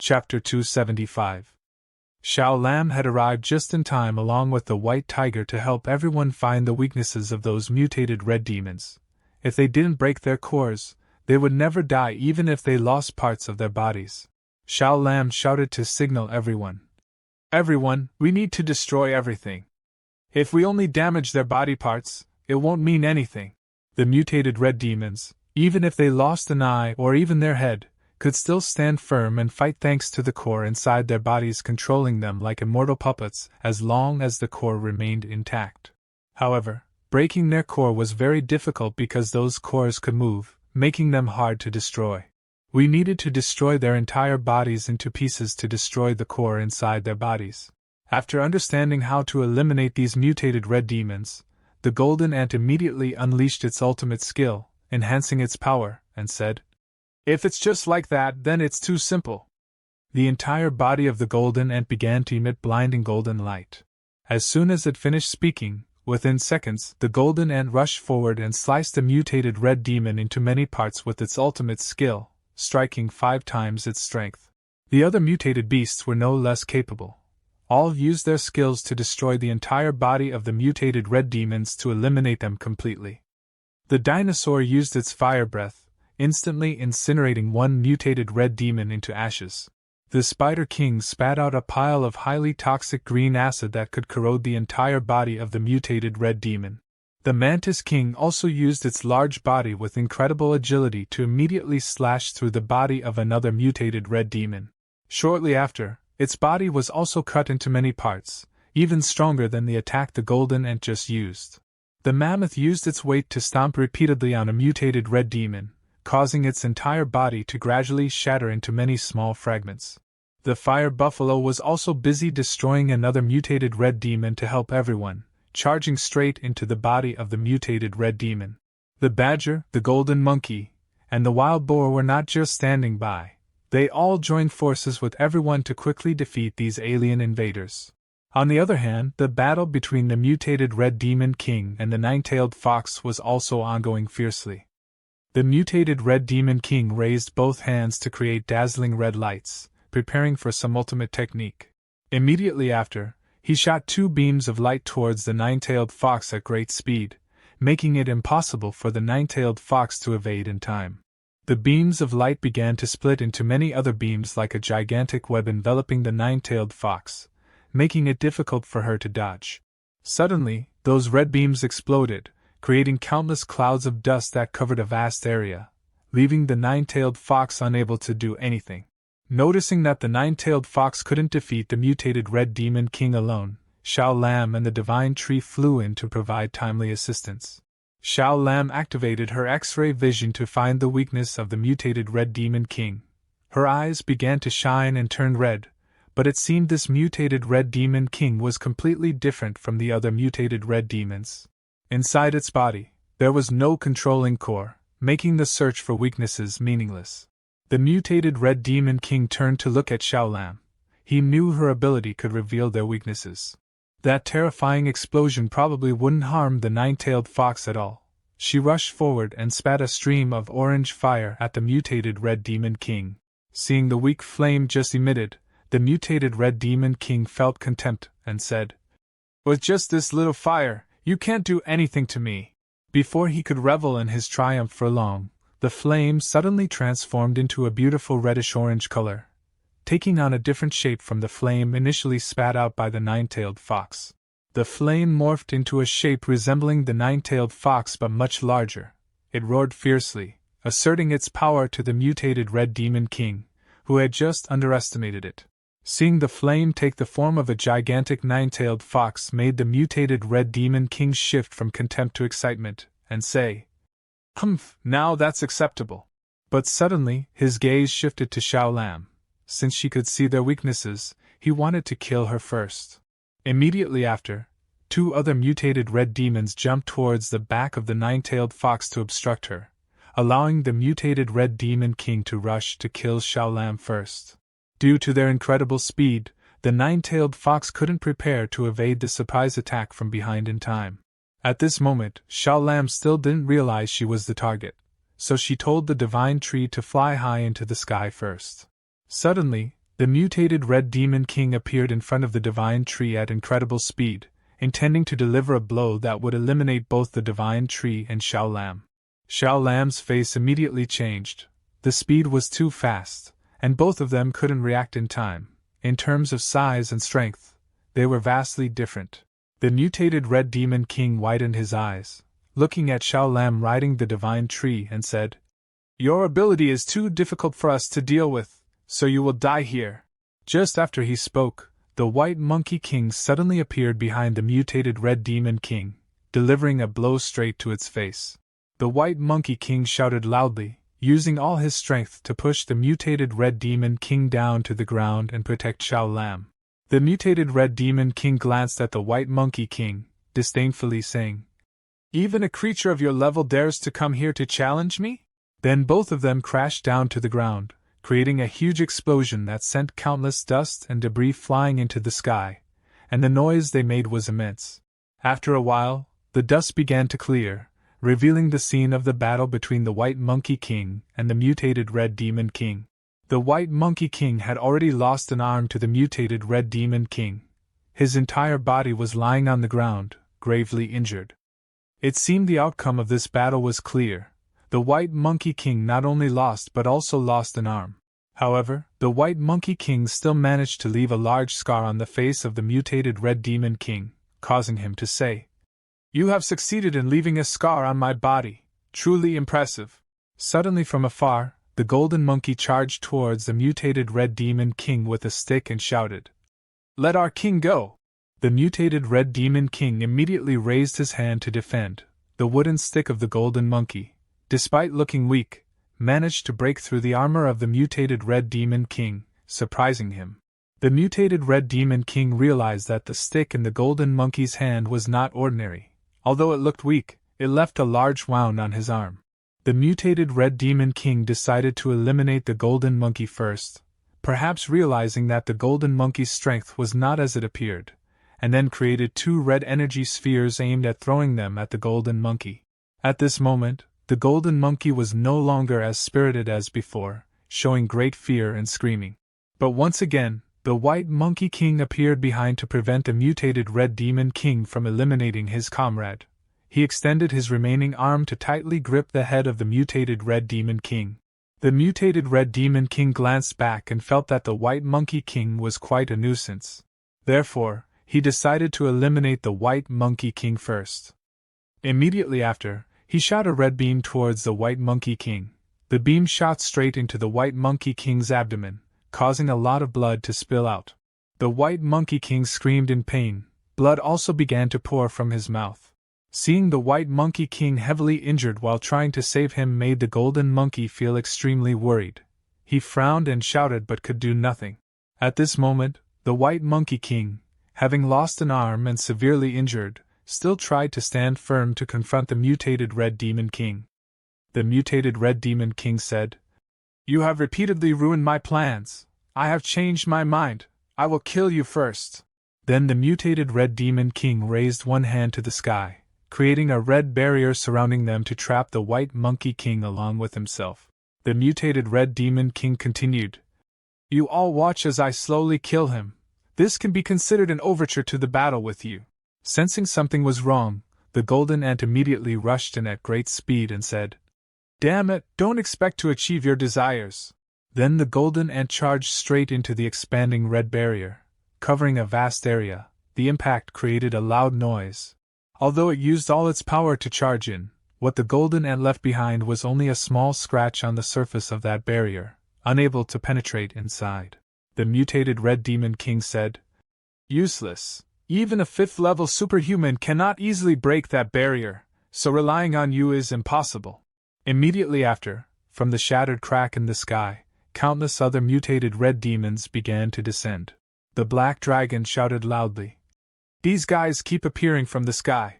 Chapter 275. Xiao Lam had arrived just in time along with the White Tiger to help everyone find the weaknesses of those mutated red demons. If they didn't break their cores, they would never die even if they lost parts of their bodies. Xiao Lam shouted to signal everyone. Everyone, we need to destroy everything. If we only damage their body parts, it won't mean anything. The mutated red demons, even if they lost an eye or even their head, could still stand firm and fight thanks to the core inside their bodies controlling them like immortal puppets as long as the core remained intact. However, breaking their core was very difficult because those cores could move, making them hard to destroy. We needed to destroy their entire bodies into pieces to destroy the core inside their bodies. After understanding how to eliminate these mutated red demons, the golden ant immediately unleashed its ultimate skill, enhancing its power, and said, "If it's just like that, then it's too simple." The entire body of the golden ant began to emit blinding golden light. As soon as it finished speaking, within seconds, the golden ant rushed forward and sliced the mutated red demon into many parts with its ultimate skill, striking 5 times its strength. The other mutated beasts were no less capable. All used their skills to destroy the entire body of the mutated red demons to eliminate them completely. The dinosaur used its fire breath, instantly incinerating one mutated red demon into ashes. The Spider King spat out a pile of highly toxic green acid that could corrode the entire body of the mutated red demon. The Mantis King also used its large body with incredible agility to immediately slash through the body of another mutated red demon. Shortly after, its body was also cut into many parts, even stronger than the attack the golden ant just used. The mammoth used its weight to stomp repeatedly on a mutated red demon, causing its entire body to gradually shatter into many small fragments. The fire buffalo was also busy destroying another mutated red demon to help everyone, charging straight into the body of the mutated red demon. The badger, the golden monkey, and the wild boar were not just standing by. They all joined forces with everyone to quickly defeat these alien invaders. On the other hand, the battle between the mutated Red Demon King and the Nine-Tailed Fox was also ongoing fiercely. The mutated Red Demon King raised both hands to create dazzling red lights, preparing for some ultimate technique. Immediately after, he shot 2 beams of light towards the Nine-Tailed Fox at great speed, making it impossible for the Nine-Tailed Fox to evade in time. The beams of light began to split into many other beams like a gigantic web enveloping the Nine-Tailed Fox, making it difficult for her to dodge. Suddenly, those red beams exploded, creating countless clouds of dust that covered a vast area, leaving the Nine-Tailed Fox unable to do anything. Noticing that the Nine-Tailed Fox couldn't defeat the mutated Red Demon King alone, Xiao Lam and the Divine Tree flew in to provide timely assistance. Xiao Lam activated her X-ray vision to find the weakness of the mutated Red Demon King. Her eyes began to shine and turn red, but it seemed this mutated Red Demon King was completely different from the other mutated red demons. Inside its body, there was no controlling core, making the search for weaknesses meaningless. The mutated Red Demon King turned to look at Xiao Lam. He knew her ability could reveal their weaknesses. That terrifying explosion probably wouldn't harm the Nine-Tailed Fox at all. She rushed forward and spat a stream of orange fire at the mutated Red Demon King. Seeing the weak flame just emitted, the mutated Red Demon King felt contempt and said, "With just this little fire, you can't do anything to me." Before he could revel in his triumph for long, the flame suddenly transformed into a beautiful reddish-orange color, taking on a different shape from the flame initially spat out by the Nine-Tailed Fox. The flame morphed into a shape resembling the Nine-Tailed Fox but much larger. It roared fiercely, asserting its power to the mutated Red Demon King, who had just underestimated it. Seeing the flame take the form of a gigantic Nine-Tailed Fox made the mutated Red Demon King shift from contempt to excitement, and say, "Humph, now that's acceptable." But suddenly, his gaze shifted to Xiao Lam. Since she could see their weaknesses, he wanted to kill her first. Immediately after, 2 other mutated red demons jumped towards the back of the Nine-Tailed Fox to obstruct her, allowing the mutated Red Demon King to rush to kill Xiao Lam first. Due to their incredible speed, the Nine-Tailed Fox couldn't prepare to evade the surprise attack from behind in time. At this moment, Xiao Lam still didn't realize she was the target, so she told the Divine Tree to fly high into the sky first. Suddenly, The mutated Red Demon King appeared in front of the Divine Tree at incredible speed, intending to deliver a blow that would eliminate both the Divine Tree and Xiao Lam. Xiao Lam's face immediately changed. The speed was too fast, and both of them couldn't react in time. In terms of size and strength, they were vastly different. The mutated Red Demon King widened his eyes, looking at Xiao Lam riding the Divine Tree, and said, "Your ability is too difficult for us to deal with, so you will die here." Just after he spoke, the White Monkey King suddenly appeared behind the mutated Red Demon King, delivering a blow straight to its face. The White Monkey King shouted loudly, using all his strength to push the mutated Red Demon King down to the ground and protect Xiao Lam. The mutated Red Demon King glanced at the White Monkey King, disdainfully saying, "Even a creature of your level dares to come here to challenge me?" Then both of them crashed down to the ground, creating a huge explosion that sent countless dust and debris flying into the sky, and the noise they made was immense. After a while, the dust began to clear, revealing the scene of the battle between the White Monkey King and the mutated Red Demon King. The White Monkey King had already lost an arm to the mutated Red Demon King. His entire body was lying on the ground, gravely injured. It seemed the outcome of this battle was clear. The White Monkey King not only lost but also lost an arm. However, the White Monkey King still managed to leave a large scar on the face of the mutated Red Demon King, causing him to say, "You have succeeded in leaving a scar on my body. Truly impressive." Suddenly from afar, the Golden Monkey charged towards the mutated Red Demon King with a stick and shouted, "Let our king go!" The mutated Red Demon King immediately raised his hand to defend. The wooden stick of the Golden Monkey, despite looking weak, managed to break through the armor of the mutated Red Demon King, surprising him. The mutated Red Demon King realized that the stick in the Golden Monkey's hand was not ordinary. Although it looked weak, it left a large wound on his arm. The mutated Red Demon King decided to eliminate the Golden Monkey first, perhaps realizing that the Golden Monkey's strength was not as it appeared, and then created 2 red energy spheres aimed at throwing them at the Golden Monkey. At this moment, the Golden Monkey was no longer as spirited as before, showing great fear and screaming. But once again, the White Monkey King appeared behind to prevent the mutated Red Demon King from eliminating his comrade. He extended his remaining arm to tightly grip the head of the mutated Red Demon King. The mutated Red Demon King glanced back and felt that the White Monkey King was quite a nuisance. Therefore, he decided to eliminate the White Monkey King first. Immediately after, he shot a red beam towards the White Monkey King. The beam shot straight into the White Monkey King's abdomen, causing a lot of blood to spill out. The White Monkey King screamed in pain. Blood also began to pour from his mouth. Seeing the White Monkey King heavily injured while trying to save him made the Golden Monkey feel extremely worried. He frowned and shouted but could do nothing. At this moment, the White Monkey King, having lost an arm and severely injured, still tried to stand firm to confront the mutated Red Demon King. The mutated Red Demon King said, "You have repeatedly ruined my plans. I have changed my mind. I will kill you first." Then the mutated Red Demon King raised one hand to the sky, creating a red barrier surrounding them to trap the White Monkey King along with himself. The mutated Red Demon King continued, "You all watch as I slowly kill him. This can be considered an overture to the battle with you." Sensing something was wrong, the Golden Ant immediately rushed in at great speed and said, "Damn it, don't expect to achieve your desires." Then the Golden Ant charged straight into the expanding red barrier, covering a vast area. The impact created a loud noise. Although it used all its power to charge in, what the Golden Ant left behind was only a small scratch on the surface of that barrier, unable to penetrate inside. The mutated Red Demon King said, "Useless. Even a 5th-level superhuman cannot easily break that barrier, so relying on you is impossible." Immediately after, from the shattered crack in the sky, countless other mutated red demons began to descend. The Black Dragon shouted loudly, "These guys keep appearing from the sky.